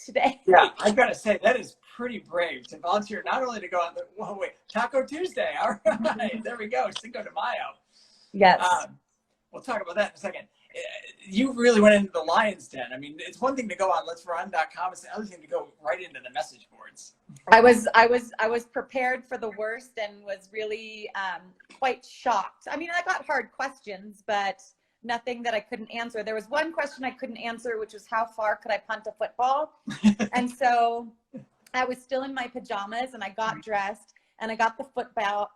today. Yeah, I've got to say, that is pretty brave to volunteer, not only to go on the, well, wait, Taco Tuesday. All right, there we go. Cinco de Mayo. Yes. We'll talk about that in a second. You really went into the lion's den. I mean, it's one thing to go on let'srun.com. It's another thing to go right into the message boards. I was prepared for the worst and was really quite shocked. I mean, I got hard questions, but nothing that I couldn't answer. There was one question I couldn't answer, which was how far could I punt a football? And so I was still in my pajamas and I got dressed and I got the football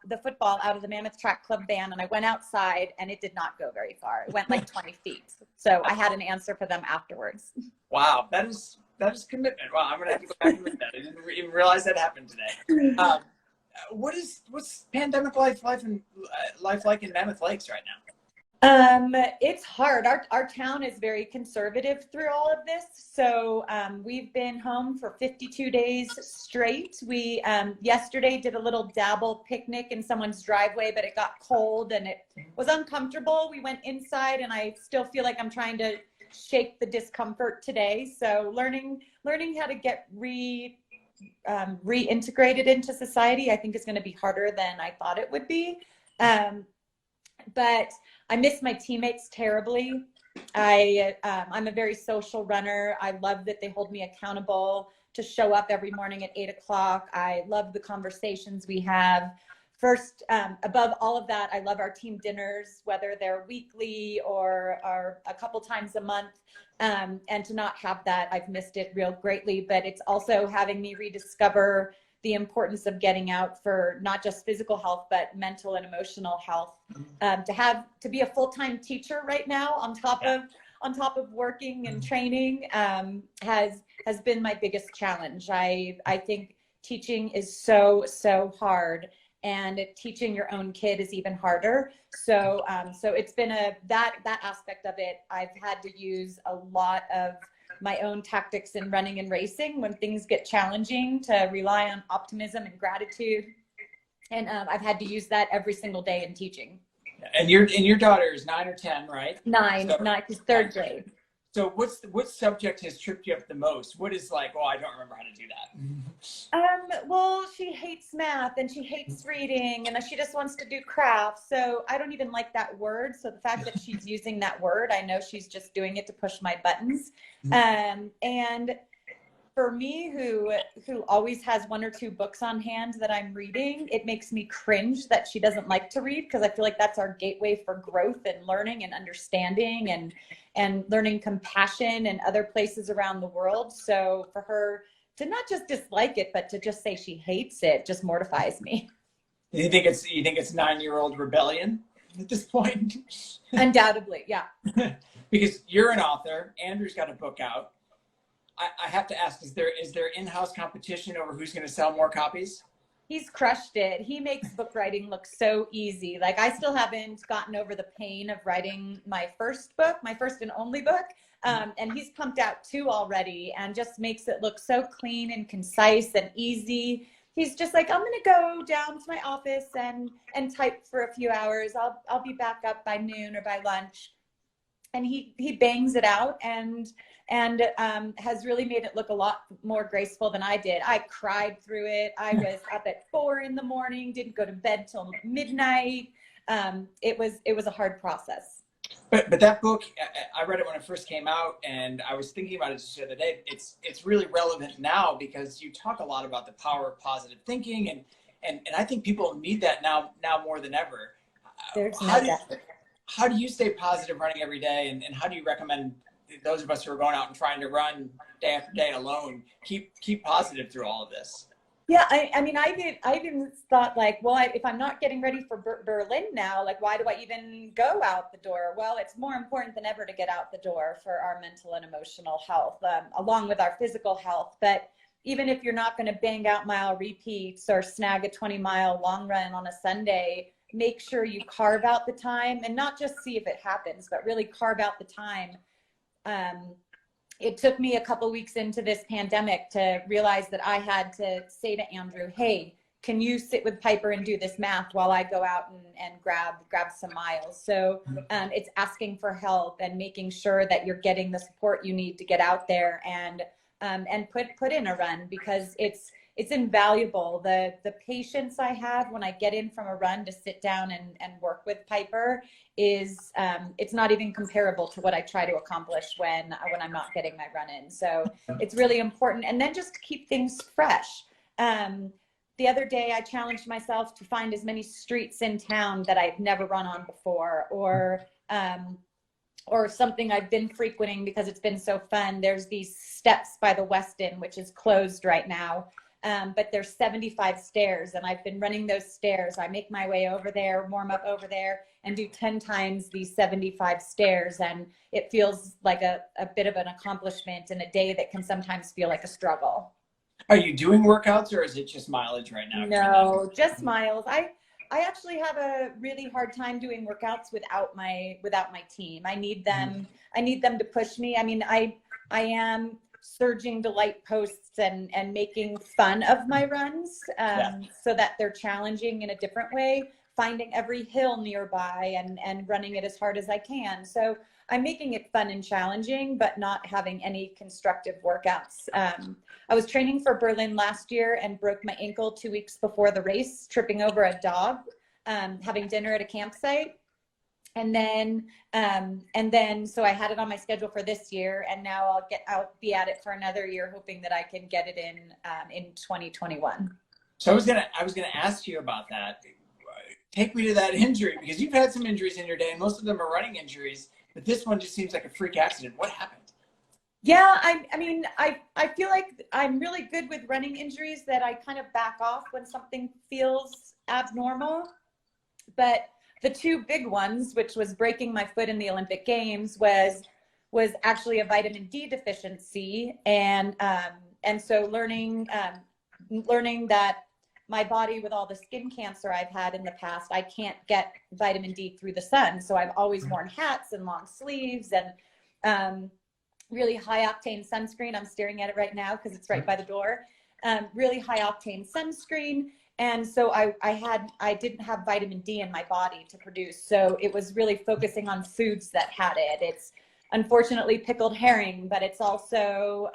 out of the Mammoth Track Club van and I went outside and it did not go very far. It went like 20 feet. So I had an answer for them afterwards. Wow, that is commitment. Wow, I'm gonna have to go back and look at that. I didn't even realize that happened today. What's pandemic life like in Mammoth Lakes right now? It's hard. Our town is very conservative through all of this. So we've been home for 52 days straight. We yesterday did a little dabble picnic in someone's driveway, but it got cold and it was uncomfortable. We went inside and I still feel like I'm trying to shake the discomfort today. So learning how to get reintegrated into society, I think is going to be harder than I thought it would be. But I miss my teammates terribly. I'm a very social runner. I love that they hold me accountable to show up every morning at 8 o'clock. I love the conversations we have. First, above all of that, I love our team dinners, whether they're weekly or a couple times a month. And to not have that, I've missed it real greatly. But it's also having me rediscover the importance of getting out for not just physical health, but mental and emotional health. To be a full-time teacher right now on top of working and training has been my biggest challenge. I think teaching is so hard, and teaching your own kid is even harder. So it's been that aspect of it. I've had to use a lot of my own tactics in running and racing when things get challenging, to rely on optimism and gratitude. And I've had to use that every single day in teaching. And your daughter is 9 or 10, right? Nine, she's third grade. So what subject has tripped you up the most? What is like, oh, I don't remember how to do that? Well, she hates math and she hates reading and she just wants to do crafts. So I don't even like that word. So the fact that she's using that word, I know she's just doing it to push my buttons. And for me, who always has 1 or 2 books on hand that I'm reading, it makes me cringe that she doesn't like to read, because I feel like that's our gateway for growth and learning and understanding and learning compassion in other places around the world. So for her to not just dislike it, but to just say she hates it, just mortifies me. You think it's 9-year-old rebellion at this point? Undoubtedly, yeah. Because you're an author. Andrew's got a book out. I have to ask, is there in-house competition over who's going to sell more copies? He's crushed it. He makes book writing look so easy. Like, I still haven't gotten over the pain of writing my first book, my first and only book. And he's pumped out 2 already and just makes it look so clean and concise and easy. He's just like, I'm going to go down to my office and type for a few hours. I'll be back up by noon or by lunch. And he bangs it out and has really made it look a lot more graceful than I did. I cried through it. I was up at 4 a.m, didn't go to bed till midnight. It was a hard process. But that book, I read it when it first came out, and I was thinking about it just the other day. It's really relevant now because you talk a lot about the power of positive thinking, and I think people need that now more than ever. How do you stay positive running every day, and how do you recommend those of us who are going out and trying to run day after day alone keep positive through all of this? Yeah, I mean, I even thought like, well, if I'm not getting ready for Berlin now, like, why do I even go out the door? Well, it's more important than ever to get out the door for our mental and emotional health, along with our physical health. But even if you're not going to bang out mile repeats or snag a 20-mile long run on a Sunday, make sure you carve out the time, and not just see if it happens, but really carve out the time. It took me a couple weeks into this pandemic to realize that I had to say to Andrew, hey, can you sit with Piper and do this math while I go out and grab some miles? So it's asking for help and making sure that you're getting the support you need to get out there and and put in a run, because it's invaluable. The patience I have when I get in from a run to sit down and work with Piper is it's not even comparable to what I try to accomplish when I'm not getting my run in. So it's really important. And then just to keep things fresh. The other day I challenged myself to find as many streets in town that I've never run on before, or something I've been frequenting because it's been so fun. There's these steps by the Westin, which is closed right now. But there's 75 stairs, and I've been running those stairs. I make my way over there, warm up over there, and do 10 times these 75 stairs. And it feels like a bit of an accomplishment in a day that can sometimes feel like a struggle. Are you doing workouts, or is it just mileage right now? No, just miles. I actually have a really hard time doing workouts without my team. I need them to push me. I mean, I am surging delight posts and making fun of my runs, so that they're challenging in a different way, finding every hill nearby and running it as hard as I can. So I'm making it fun and challenging, but not having any constructive workouts. I was training for Berlin last year and broke my ankle 2 weeks before the race, tripping over a dog, having dinner at a campsite. And then so I had it on my schedule for this year, and now I'll be at it for another year, hoping that I can get it in 2021. So I was gonna ask you about that. Take me to that injury, because you've had some injuries in your day, and most of them are running injuries, but this one just seems like a freak accident. What happened? Yeah, I mean, I feel like I'm really good with running injuries, that I kind of back off when something feels abnormal. But the two big ones, which was breaking my foot in the Olympic Games, was actually a vitamin D deficiency, and so learning that my body, with all the skin cancer I've had in the past, I can't get vitamin D through the sun. So I've always worn hats and long sleeves and really high octane sunscreen. I'm staring at it right now because it's right by the door. Really high octane sunscreen. And so I didn't have vitamin D in my body to produce. So it was really focusing on foods that had it. It's unfortunately pickled herring, but it's also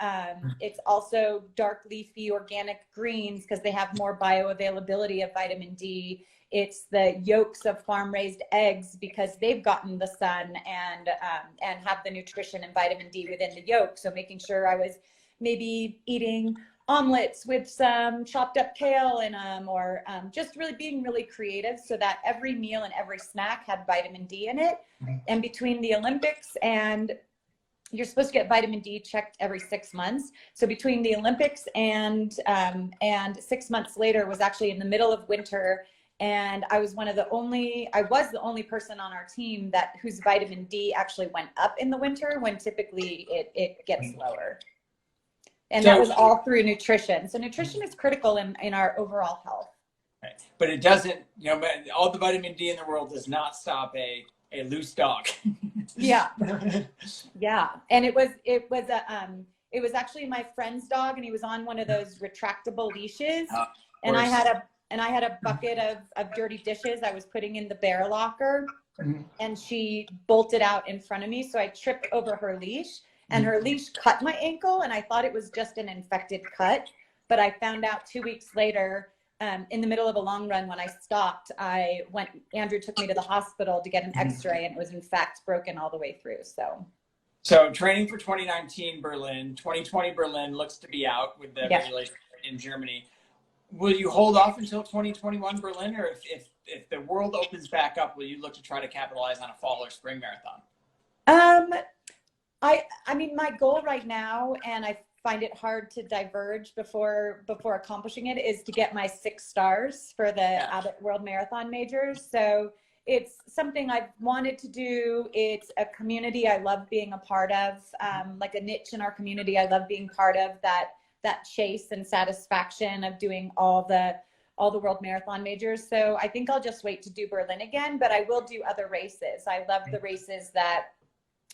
dark leafy organic greens, because they have more bioavailability of vitamin D. It's the yolks of farm raised eggs, because they've gotten the sun and have the nutrition and vitamin D within the yolk. So making sure I was maybe eating omelets with some chopped up kale in them, or just really being really creative so that every meal and every snack had vitamin D in it. And between the Olympics, and you're supposed to get vitamin D checked every 6 months. So between the Olympics and 6 months later was actually in the middle of winter. And I was the only person on our team whose vitamin D actually went up in the winter, when typically it gets lower. And that was all through nutrition. So nutrition is critical in our overall health. Right. But it doesn't, all the vitamin D in the world does not stop a loose dog. Yeah. Yeah. And it was actually my friend's dog, and he was on one of those retractable leashes. And I had a bucket of dirty dishes I was putting in the bear locker, and she bolted out in front of me. So I tripped over her leash, and her leash cut my ankle, and I thought it was just an infected cut. But I found out 2 weeks later, in the middle of a long run, when I stopped, Andrew took me to the hospital to get an x-ray, and it was in fact broken all the way through. So training for 2019 Berlin, 2020 Berlin looks to be out with the regulation in Germany. Will you hold off until 2021 Berlin, or if the world opens back up, will you look to try to capitalize on a fall or spring marathon? I mean, my goal right now, and I find it hard to diverge before accomplishing it, is to get my 6 stars for the Abbott World Marathon Majors. So it's something I've wanted to do. It's a community I love being a part of, like a niche in our community I love being part of, that chase and satisfaction of doing all the World Marathon Majors. So I think I'll just wait to do Berlin again, but I will do other races. I love the races that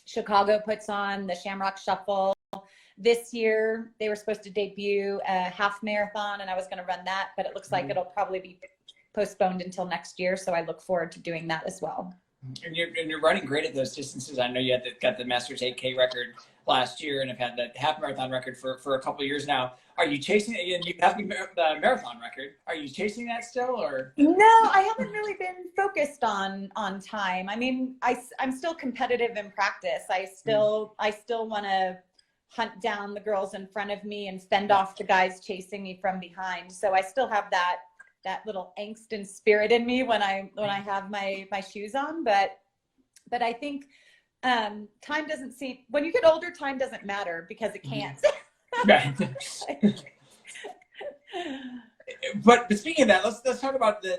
Chicago puts on, the Shamrock Shuffle. This year, they were supposed to debut a half marathon, and I was going to run that, but it looks like it'll probably be postponed until next year. So I look forward to doing that as well. And you're running great at those distances. I know you got the Masters 8K record last year and have had the half marathon record for a couple of years now. Are you chasing it? And you have the marathon record. Are you chasing that still, or? No, I haven't really been focused on time. I mean, I'm still competitive in practice. I still want to hunt down the girls in front of me and fend off the guys chasing me from behind. So I still have that little angst and spirit in me when I have my shoes on. But I think time doesn't seem, when you get older, time doesn't matter because it can't. Right. But speaking of that, let's talk about the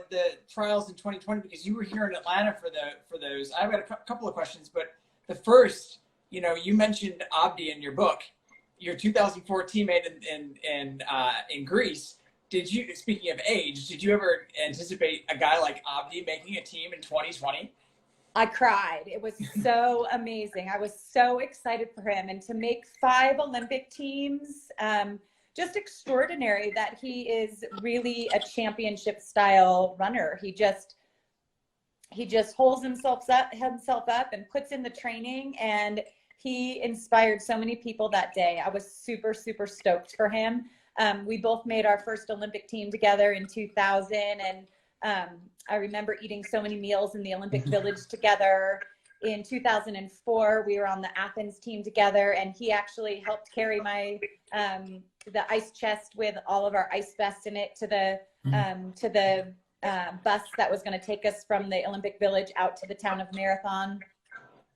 trials in 2020, because you were here in Atlanta for those. I've got a couple of questions, but the first, you mentioned Abdi in your book, your 2004 teammate in Greece. Speaking of age, did you ever anticipate a guy like Abdi making a team in 2020? I cried. It was so amazing. I was so excited for him, and to make 5 Olympic teams, just extraordinary that he is really a championship style runner. He just holds himself up and puts in the training, and he inspired so many people that day. I was super, super stoked for him. We both made our first Olympic team together in 2000, and I remember eating so many meals in the Olympic Village together. In 2004, we were on the Athens team together, and he actually helped carry my the ice chest with all of our ice vests in it to the bus that was going to take us from the Olympic Village out to the town of Marathon,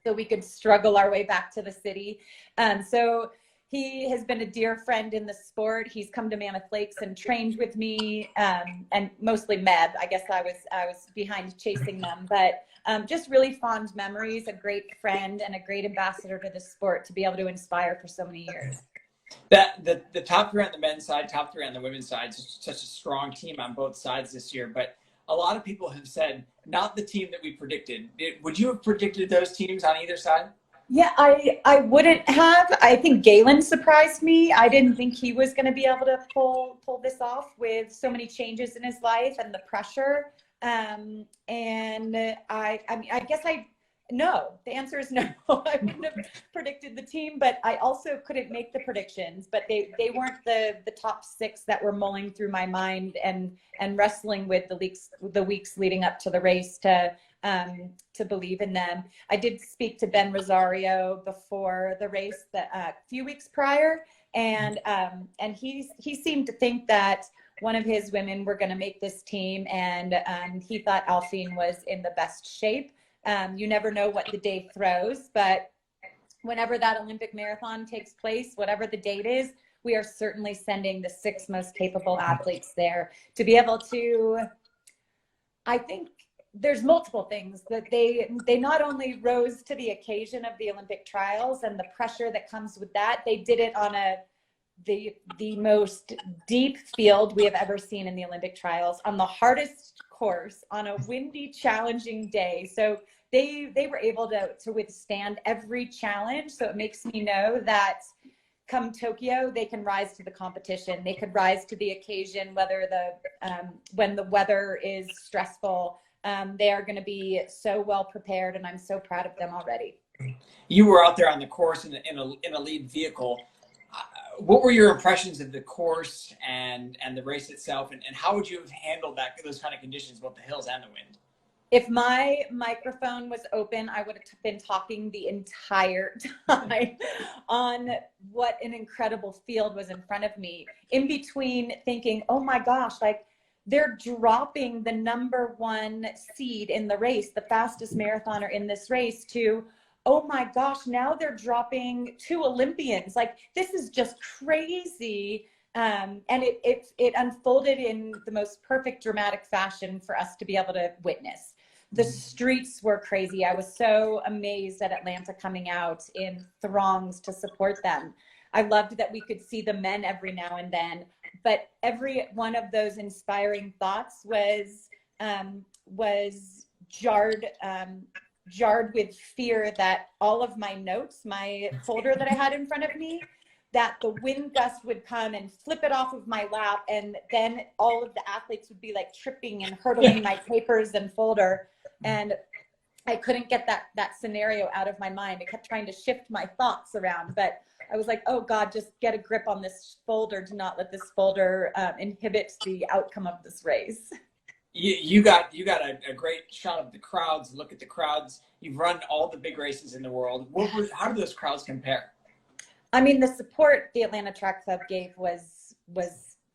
so we could struggle our way back to the city. So he has been a dear friend in the sport. He's come to Mammoth Lakes and trained with me, and mostly Meb. I guess I was behind chasing them, but just really fond memories, a great friend and a great ambassador to the sport to be able to inspire for so many years. The top 3 on the men's side, top 3 on the women's side, such a strong team on both sides this year. But a lot of people have said not the team that we predicted. Would you have predicted those teams on either side? Yeah, I wouldn't have. I think Galen surprised me. I didn't think he was going to be able to pull this off with so many changes in his life and the pressure. And I guess no. The answer is no. I wouldn't have predicted the team, but I also couldn't make the predictions. But they weren't the top 6 that were mulling through my mind and wrestling with the weeks leading up to the race to believe in them. I did speak to Ben Rosario before the race a few weeks prior, and he seemed to think that one of his women were going to make this team, and he thought Alphine was in the best shape. You never know what the day throws, but whenever that Olympic marathon takes place, whatever the date is, we are certainly sending the 6 most capable athletes there to be able to, I think there's multiple things that they not only rose to the occasion of the Olympic trials and the pressure that comes with that, they did it on the most deep field we have ever seen in the Olympic trials, on the hardest course, on a windy, challenging day. So they were able to withstand every challenge. So it makes me know that come Tokyo, they can rise to the competition. They could rise to the occasion, whether when the weather is stressful. They are going to be so well prepared, and I'm so proud of them already. You were out there on the course in a lead vehicle. What were your impressions of the course and the race itself, and how would you have handled those kind of conditions, both the hills and the wind? If my microphone was open, I would have been talking the entire time on what an incredible field was in front of me. In between thinking, oh my gosh, like they're dropping the #1 seed in the race, the fastest marathoner in this race, to, oh my gosh, now they're dropping 2 Olympians. Like, this is just crazy. And it unfolded in the most perfect dramatic fashion for us to be able to witness. The streets were crazy. I was so amazed at Atlanta coming out in throngs to support them. I loved that we could see the men every now and then, but every one of those inspiring thoughts was jarred with fear that all of my notes, my folder that I had in front of me, that the wind gust would come and flip it off of my lap, and then all of the athletes would be like tripping and hurtling my papers and folder. And I couldn't get that scenario out of my mind. I kept trying to shift my thoughts around, but I was like, oh God, just get a grip on this folder. Do not let this folder inhibit the outcome of this race. You got a great shot of the crowds. Look at the crowds. You've run all the big races in the world. How do those crowds compare? I mean, the support the Atlanta Track Club gave was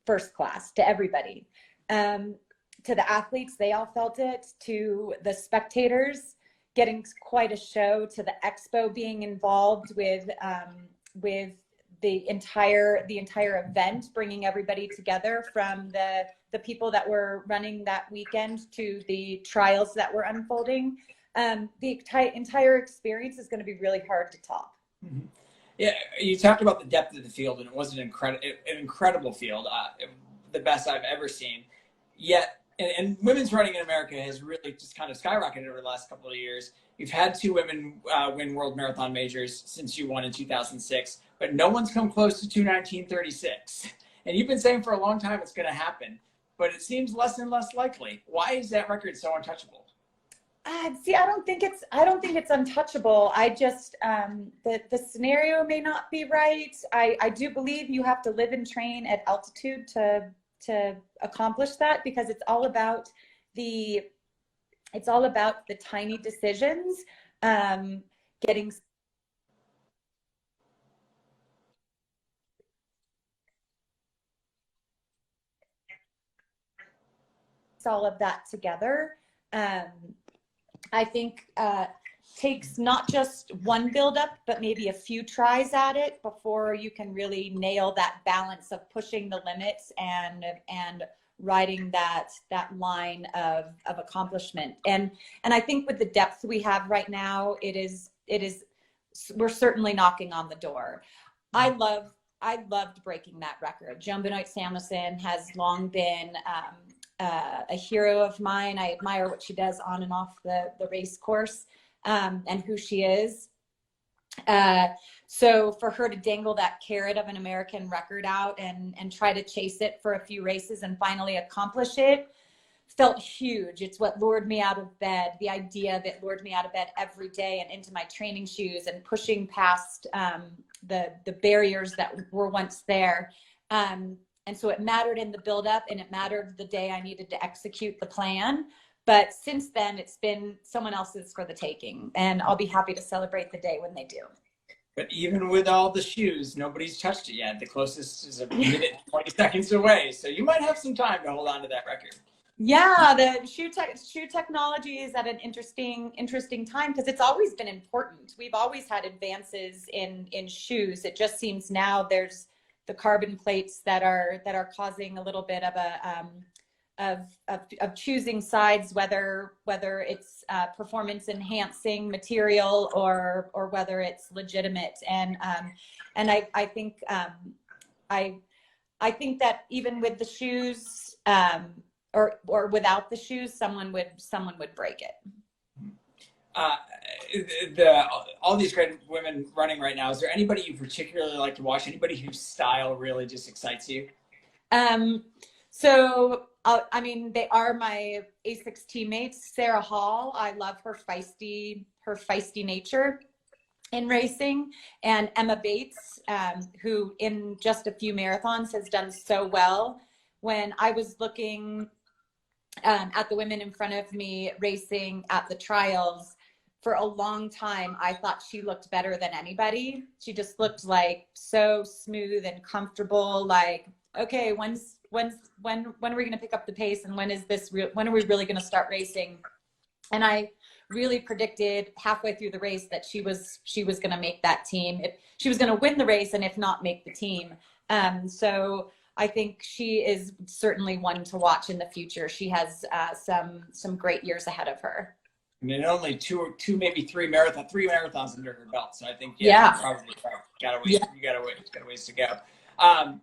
first class to everybody. To the athletes, they all felt it. To the spectators, getting quite a show. To the expo being involved with the entire event, bringing everybody together, from the people that were running that weekend to the trials that were unfolding. The entire experience is going to be really hard to top. Mm-hmm. Yeah, you talked about the depth of the field, and it was an incredible field, the best I've ever seen. Yet, and women's running in America has really just kind of skyrocketed over the last couple of years. You've had 2 women win world marathon majors since you won in 2006, but no one's come close to 2:19:36. And you've been saying for a long time it's going to happen, but it seems less and less likely. Why is that record so untouchable? See, I don't think it's untouchable. I just, the scenario may not be right. I do believe you have to live and train at altitude to accomplish that, because it's all about the tiny decisions, getting all of that together. I think takes not just one buildup, but maybe a few tries at it before you can really nail that balance of pushing the limits and riding that line of accomplishment. And I think with the depth we have right now, we're certainly knocking on the door. I loved breaking that record. Joan Benoit Samuelson has long been a hero of mine. I admire what she does on and off the race course, and who she is. So for her to dangle that carrot of an American record out and try to chase it for a few races and finally accomplish it felt huge. It's what lured me out of bed. The idea of it lured me out of bed every day and into my training shoes and pushing past the barriers that were once there. And so it mattered in the buildup, and it mattered the day I needed to execute the plan. But since then, it's been someone else's for the taking, and I'll be happy to celebrate the day when they do. But even with all the shoes, nobody's touched it yet. The closest is a minute, 20 seconds away. So you might have some time to hold on to that record. Yeah, the shoe technology is at an interesting time, because it's always been important. We've always had advances in shoes. It just seems now there's the carbon plates that are causing a little bit of of choosing sides, whether it's performance enhancing material or whether it's legitimate. And I think that even with the shoes, or without the shoes, someone would break it. All these great women running right now, is there anybody you particularly like to watch? Anybody whose style really just excites you? So I mean, they are my ASICS teammates. Sarah Hall, I love her feisty nature in racing, and Emma Bates, who in just a few marathons has done so well. When I was looking at the women in front of me racing at the trials, for a long time, I thought she looked better than anybody. She just looked like so smooth and comfortable. Like, okay, when are we going to pick up the pace, and when are we really going to start racing? And I really predicted halfway through the race that she was going to make that team. She was going to win the race, and if not, make the team. So I think she is certainly one to watch in the future. She has some great years ahead of her. I mean, only two, maybe three marathons under her belt. So I think, yeah. Probably got a ways to go. I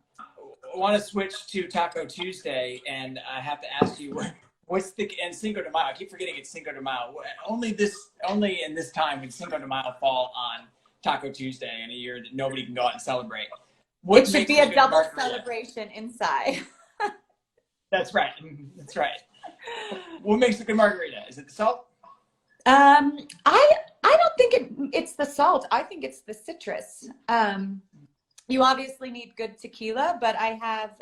want to switch to Taco Tuesday, and I have to ask you, and Cinco de Mayo. I keep forgetting it's Cinco de Mayo. Only in this time would Cinco de Mayo fall on Taco Tuesday in a year that nobody can go out and celebrate. It should be a double celebration inside. That's right. That's right. What makes a good margarita? Is it the salt? I don't think it's the salt. I think it's the citrus. You obviously need good tequila, but I have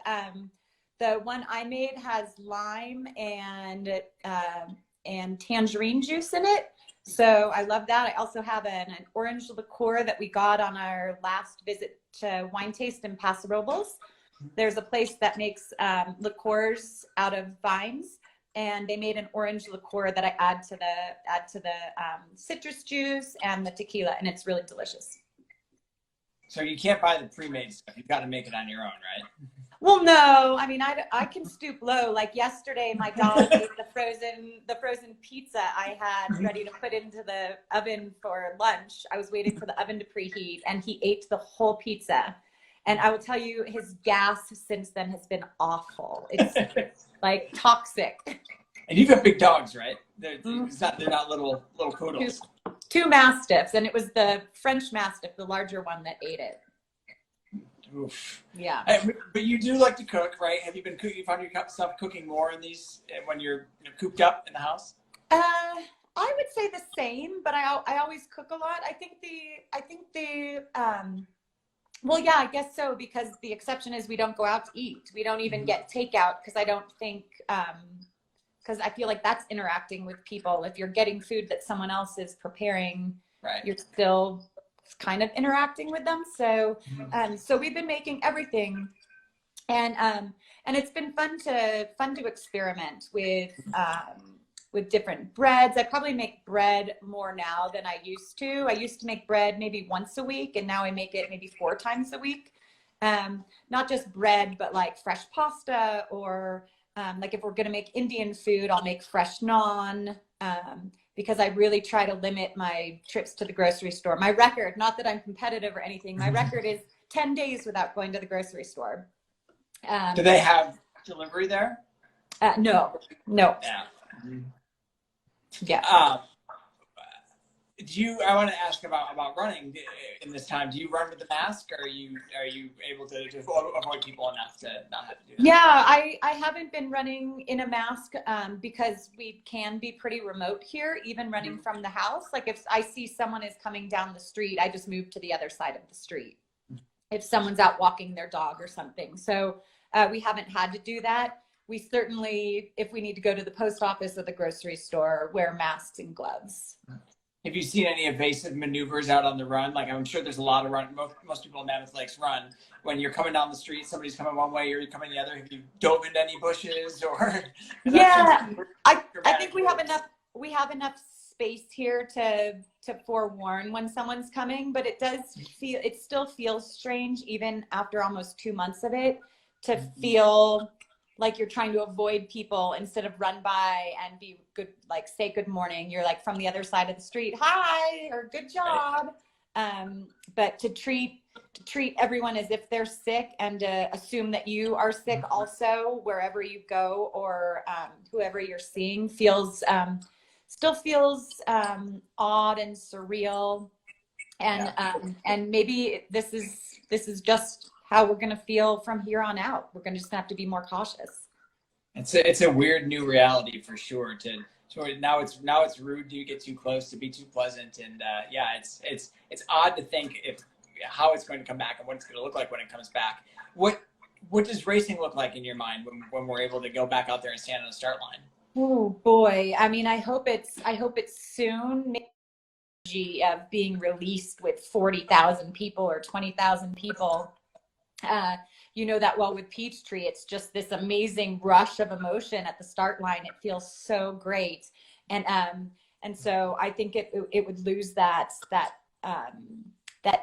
the one I made has lime and tangerine juice in it. So I love that. I also have an orange liqueur that we got on our last visit to Wine Taste in Paso Robles. There's a place that makes liqueurs out of vines, and they made an orange liqueur that I add to the citrus juice and the tequila, and it's really delicious. So you can't buy the pre-made stuff. You've got to make it on your own, right? Well, no, I mean, I can stoop low. Like yesterday, my dog ate the frozen pizza I had ready to put into the oven for lunch. I was waiting for the oven to preheat, and he ate the whole pizza. And I will tell you, his gas since then has been awful. It's like toxic. And you've got big dogs, right? They're not little poodles. Two mastiffs, and it was the French mastiff, the larger one, that ate it. Oof. Yeah. But you do like to cook, right? Have you been cooking? You found yourself cooking more in these when you're cooped up in the house? I would say the same, but I always cook a lot. I think well, yeah, I guess so, because the exception is we don't go out to eat. We don't even get takeout, because I don't think because I feel like that's interacting with people. If you're getting food that someone else is preparing, right, you're still kind of interacting with them. So so we've been making everything, and it's been fun to experiment with different breads. I probably make bread more now than I used to. I used to make bread maybe once a week, and now I make it maybe 4 times a week. Not just bread, but like fresh pasta, or like if we're going to make Indian food, I'll make fresh naan, because I really try to limit my trips to the grocery store. My record, not that I'm competitive or anything, my record is 10 days without going to the grocery store. Do they have delivery there? No. Yeah. Yeah. I want to ask about running in this time. Do you run with the mask, or are you able to avoid people enough to not have to do that? Yeah, I haven't been running in a mask because we can be pretty remote here, even running from the house. Like if I see someone is coming down the street, I just move to the other side of the street. If someone's out walking their dog or something. So we haven't had to do that. We certainly, if we need to go to the post office or the grocery store, wear masks and gloves. Have you seen any evasive maneuvers out on the run? Like, I'm sure there's a lot of run. Most people in Mammoth Lakes run. When you're coming down the street, somebody's coming one way, you're coming the other. Have you dove into any bushes or? Yeah, I think we have enough space here to forewarn when someone's coming, but it still feels strange, even after almost 2 months of it, to feel like you're trying to avoid people instead of run by and be good, like say good morning. You're like from the other side of the street, hi, or good job. But to treat everyone as if they're sick, and to assume that you are sick also wherever you go, or whoever you're seeing, still feels odd and surreal. And maybe this is just how we're going to feel from here on out. We're going to just have to be more cautious. It's a weird new reality for sure. Now it's rude to get too close, to be too pleasant, and it's odd to think how it's going to come back and what it's going to look like when it comes back. What does racing look like in your mind when we're able to go back out there and stand on the start line? Oh boy, I mean, I hope it's soon. Maybe of being released with 40,000 people or 20,000 people. You know that well with Peachtree, it's just this amazing rush of emotion at the start line. It feels so great, and so I think it would lose that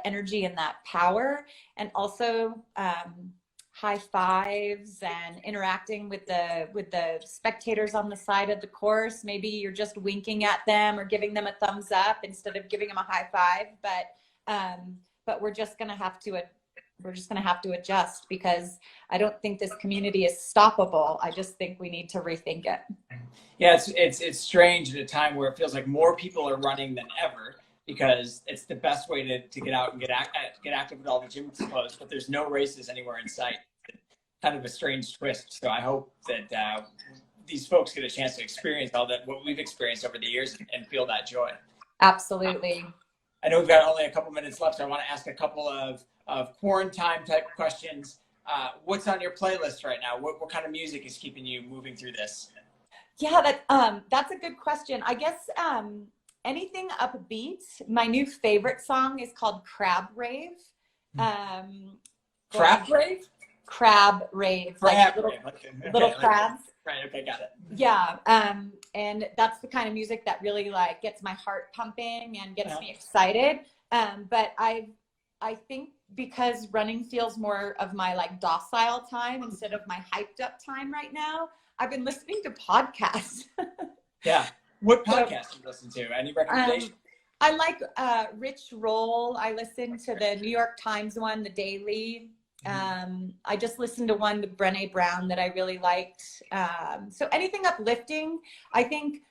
energy and that power, and also high fives and interacting with the spectators on the side of the course. Maybe you're just winking at them or giving them a thumbs up instead of giving them a high five, but we're just gonna have to adjust, because I don't think this community is stoppable. I just think we need to rethink it. Yeah, it's strange at a time where it feels like more people are running than ever, because it's the best way to get out and get active with all the gyms closed, but there's no races anywhere in sight. Kind of a strange twist. So I hope that these folks get a chance to experience all that, what we've experienced over the years, and feel that joy. Absolutely. I know we've got only a couple minutes left, so I want to ask a couple of quarantine type questions. What's on your playlist right now? What kind of music is keeping you moving through this? Yeah, that's a good question. I guess anything upbeat. My new favorite song is called Crab Rave. Crab Rave? Crab Rave. Crab like Rave. Okay. Little crabs. Right. Okay. Got it. Yeah. And that's the kind of music that really like gets my heart pumping and gets me excited. But I think because running feels more of my like docile time instead of my hyped up time right now, I've been listening to podcasts. Yeah. What podcast do you listen to? Any recommendations? I like Rich Roll. I listen to the New York Times one, The Daily. I just listened to one with Brené Brown that I really liked. So anything uplifting, I think,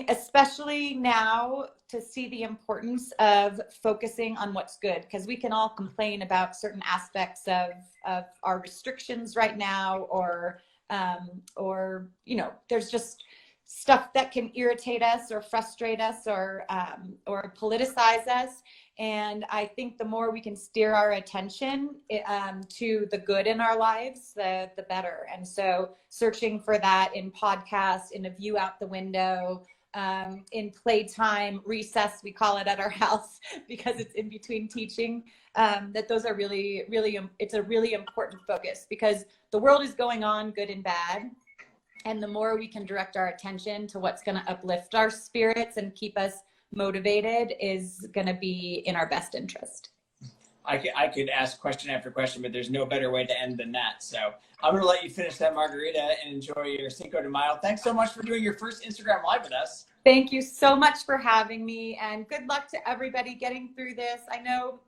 especially now, to see the importance of focusing on what's good, because we can all complain about certain aspects of our restrictions right now, or you know, there's just stuff that can irritate us or frustrate us or politicize us. And I think the more we can steer our attention to the good in our lives, the better. And so searching for that in podcasts, in a view out the window, in playtime, recess, we call it at our house because it's in between teaching, that those are really, really, it's a really important focus, because the world is going on, good and bad. And the more we can direct our attention to what's going to uplift our spirits and keep us motivated is going to be in our best interest. I could ask question after question, but there's no better way to end than that. So I'm going to let you finish that margarita and enjoy your Cinco de Mayo. Thanks so much for doing your first Instagram Live with us. Thank you so much for having me, and good luck to everybody getting through this. I know